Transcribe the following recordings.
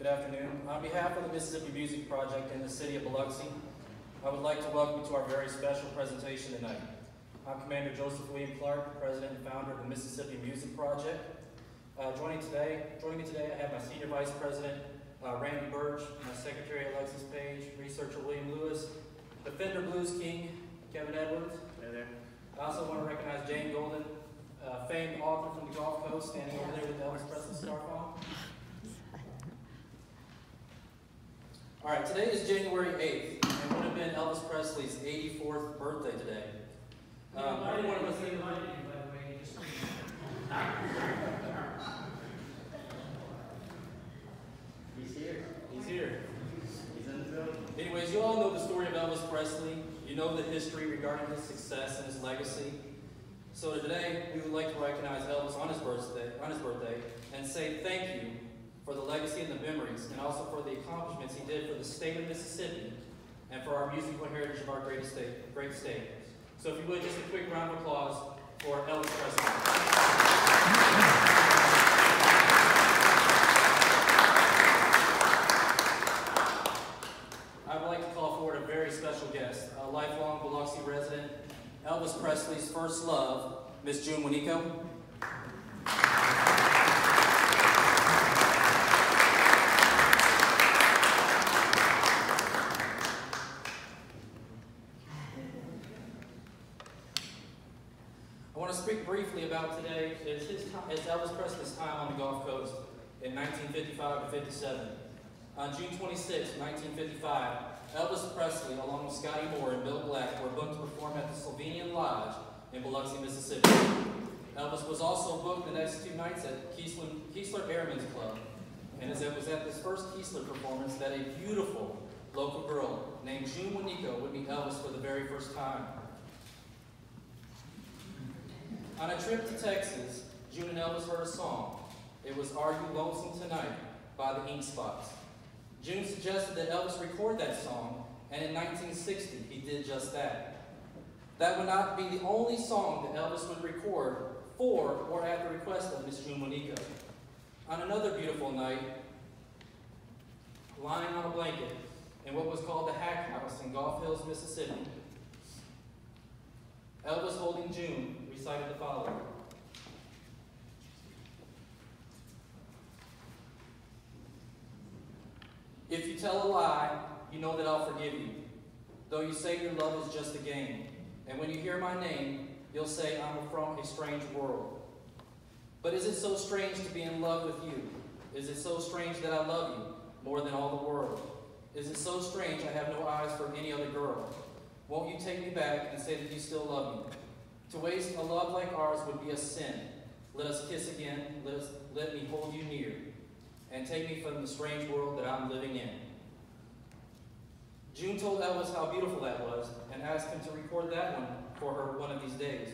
Good afternoon. On behalf of the Mississippi Music Project in the city of Biloxi, I would like to welcome you to our very special presentation tonight. I'm Commander Joseph William Clark, President and founder of the Mississippi Music Project. Joining me today, I have my Senior Vice President, Randy Birch, my Secretary, Alexis Page, Researcher William Lewis, Defender Blues King, Kevin Edwards. Hey there. I also want to recognize Jane Golden, famed author from the Gulf Coast, standing over there with the Elvis Presley scarf on. All right, today is January 8th, and it would have been Elvis Presley's 84th birthday today. Every one of us. He's here. He's here. He's in the building. Anyways, you all know the story of Elvis Presley. You know the history regarding his success and his legacy. So today, we would like to recognize Elvis on his birthday, and say thank you for the legacy and the memories, and also for the accomplishments he did for the state of Mississippi and for our musical heritage of our great state. So if you would, just a quick round of applause for Elvis Presley. I would like to call forward a very special guest, a lifelong Biloxi resident, Elvis Presley's first love, Miss Juanico. I want to speak briefly about today is Elvis Presley's time on the Gulf Coast in 1955 to 57. On June 26, 1955, Elvis Presley, along with Scotty Moore and Bill Black, were booked to perform at the Slovenian Lodge in Biloxi, Mississippi. Elvis was also booked the next 2 nights at Keesler Airmen's Club, and it was at this first Keesler performance that a beautiful local girl named Juanico would meet Elvis for the very first time. On a trip to Texas, June and Elvis heard a song. It was Are You Lonesome Tonight by the Ink Spots. June suggested that Elvis record that song, and in 1960, he did just that. That would not be the only song that Elvis would record for or at the request of Miss Juanico. On another beautiful night, lying on a blanket in what was called the Hack House in Gulf Hills, Mississippi, Elvis, holding June, recited the following. If you tell a lie, you know that I'll forgive you, though you say your love is just a game. And when you hear my name, you'll say I'm from a strange world. But is it so strange to be in love with you? Is it so strange that I love you more than all the world? Is it so strange I have no eyes for any other girl? Won't you take me back and say that you still love me? To waste a love like ours would be a sin. Let us kiss again, let me hold you near, and take me from the strange world that I'm living in. June told Elvis how beautiful that was and asked him to record that one for her one of these days.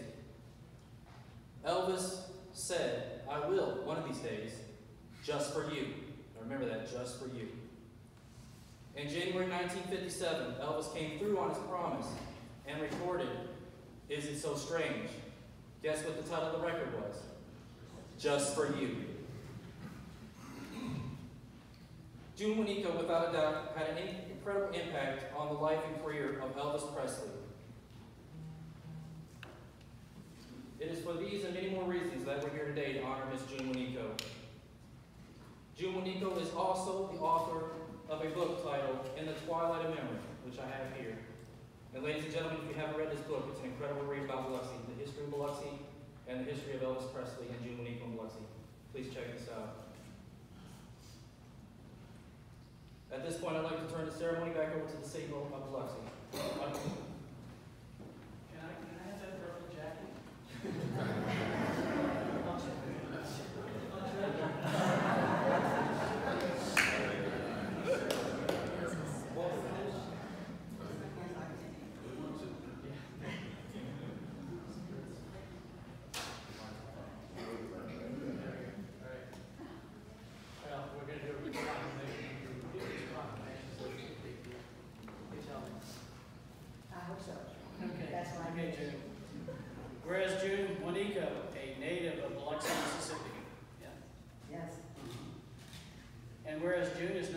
Elvis said, I will, one of these days, just for you. Now remember that, just for you. In January 1957, Elvis came through on his promise and recorded Is It So Strange? Guess what the title of the record was? Just for You. Juanico, without a doubt, had an incredible impact on the life and career of Elvis Presley. It is for these and many more reasons that we're here today to honor Miss Juanico. Juanico is also the author of a book titled In the Twilight of Memory, which I have here. And ladies and gentlemen, if you haven't read this book, it's an incredible read about Biloxi, the history of Biloxi, and the history of Elvis Presley and Juanico in Biloxi. Please check this out. At this point, I'd like to turn the ceremony back over to the city of Biloxi. Can I have that purple jacket? Whereas Juanico, a native of Biloxi, Mississippi. Yeah. Yes. And whereas June is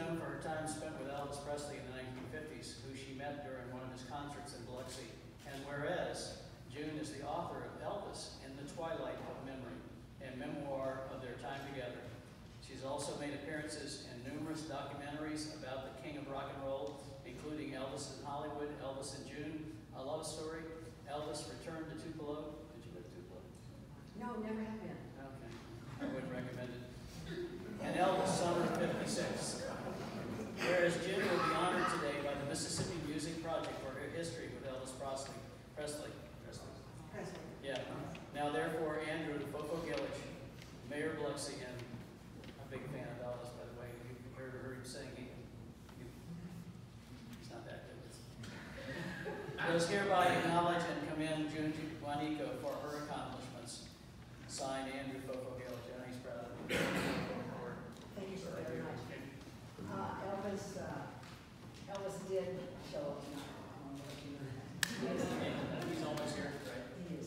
No, never have been. Okay, I wouldn't recommend it. And Elvis, summer of '56. Whereas Jim will be honored today by the Mississippi Music Project for her history with Elvis Presley. Presley. Yeah. Now therefore, Andrew Fofo Gillich, Mayor of Biloxi, and a big fan of Elvis, by the way. You heard him sing. He's not that good. Does hereby acknowledge and commend Juanico for her accomplishments. Signed, Andrew Fofo Gillich. And he's proud of you. Thank you so very much. Elvis did show up tonight. I don't know if you know that. He's almost here, right? He is.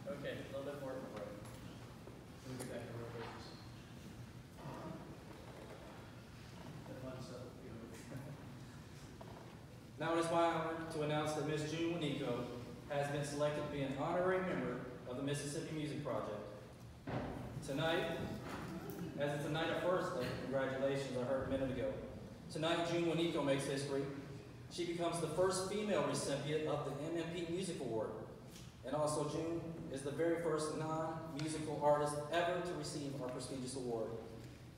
Okay, a little bit more. We'll get back to real business. Now it is my honor to announce that Ms. Juanico has been selected to be an honorary member of the Mississippi Music Project. Tonight, as it's a night of first, congratulations, I heard a minute ago. Tonight, Juanico makes history. She becomes the first female recipient of the MMP Music Award. And also, June is the very first non-musical artist ever to receive our prestigious award.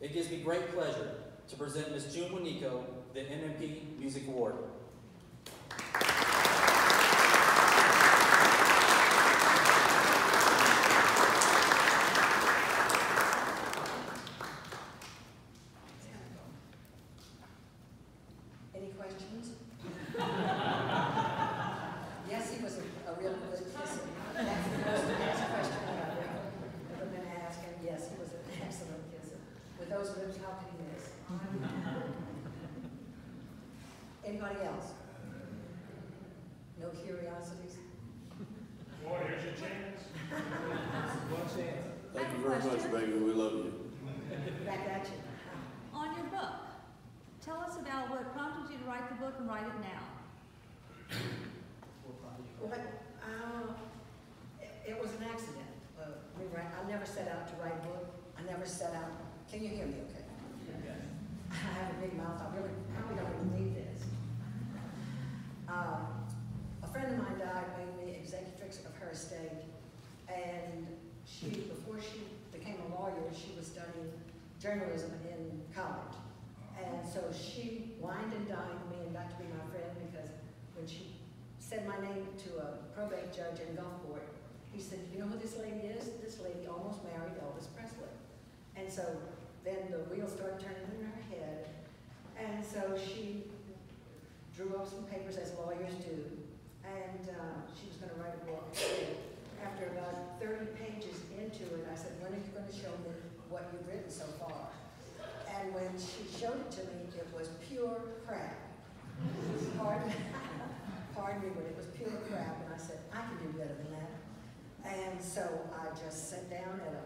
It gives me great pleasure to present Ms. Juanico the MMP Music Award. Any questions? Yes, he was a real good kisser. That's the most asked question that I've ever been asked, and yes, he was an excellent kisser. With those lips, how could he miss? Anybody else? No curiosities? Boy, here's your chance. One chance. Thank you very much, baby. We love you. Back at you. On your book, tell us about what prompted you to write the book and write it now. What, it was an accident. I never set out to write a book. I never set out. Can you hear me okay? I have a big mouth. I probably don't even need this. A friend of mine died, made me executrix of her estate, and before she became a lawyer, she was studying journalism in college. And so she wined and dined me and got to be my friend because when she said my name to a probate judge in Gulfport, he said, "You know who this lady is? This lady almost married Elvis Presley." And so then the wheels started turning in her head. And so she drew up some papers as lawyers do. And she was going to write a book. After about 30 pages into it, I said, "When are you going to show me what you've written so far?" And when she showed it to me, it was pure crap. Pardon me, but it was pure crap. And I said, "I can do better than that." And so I just sat down at a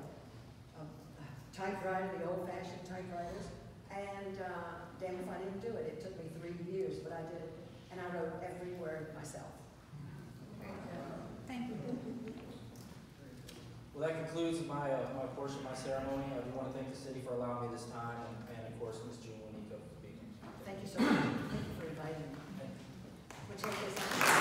typewriter, the old-fashioned typewriters, and damn if I didn't do it. It took me 3 years, but I did it. And I wrote every word myself. Thank you. Well, that concludes my portion of my ceremony. I do want to thank the city for allowing me this time, and of course, Ms. Juanico for being here. Thank you so much. Thank you for inviting me. We'll take this out.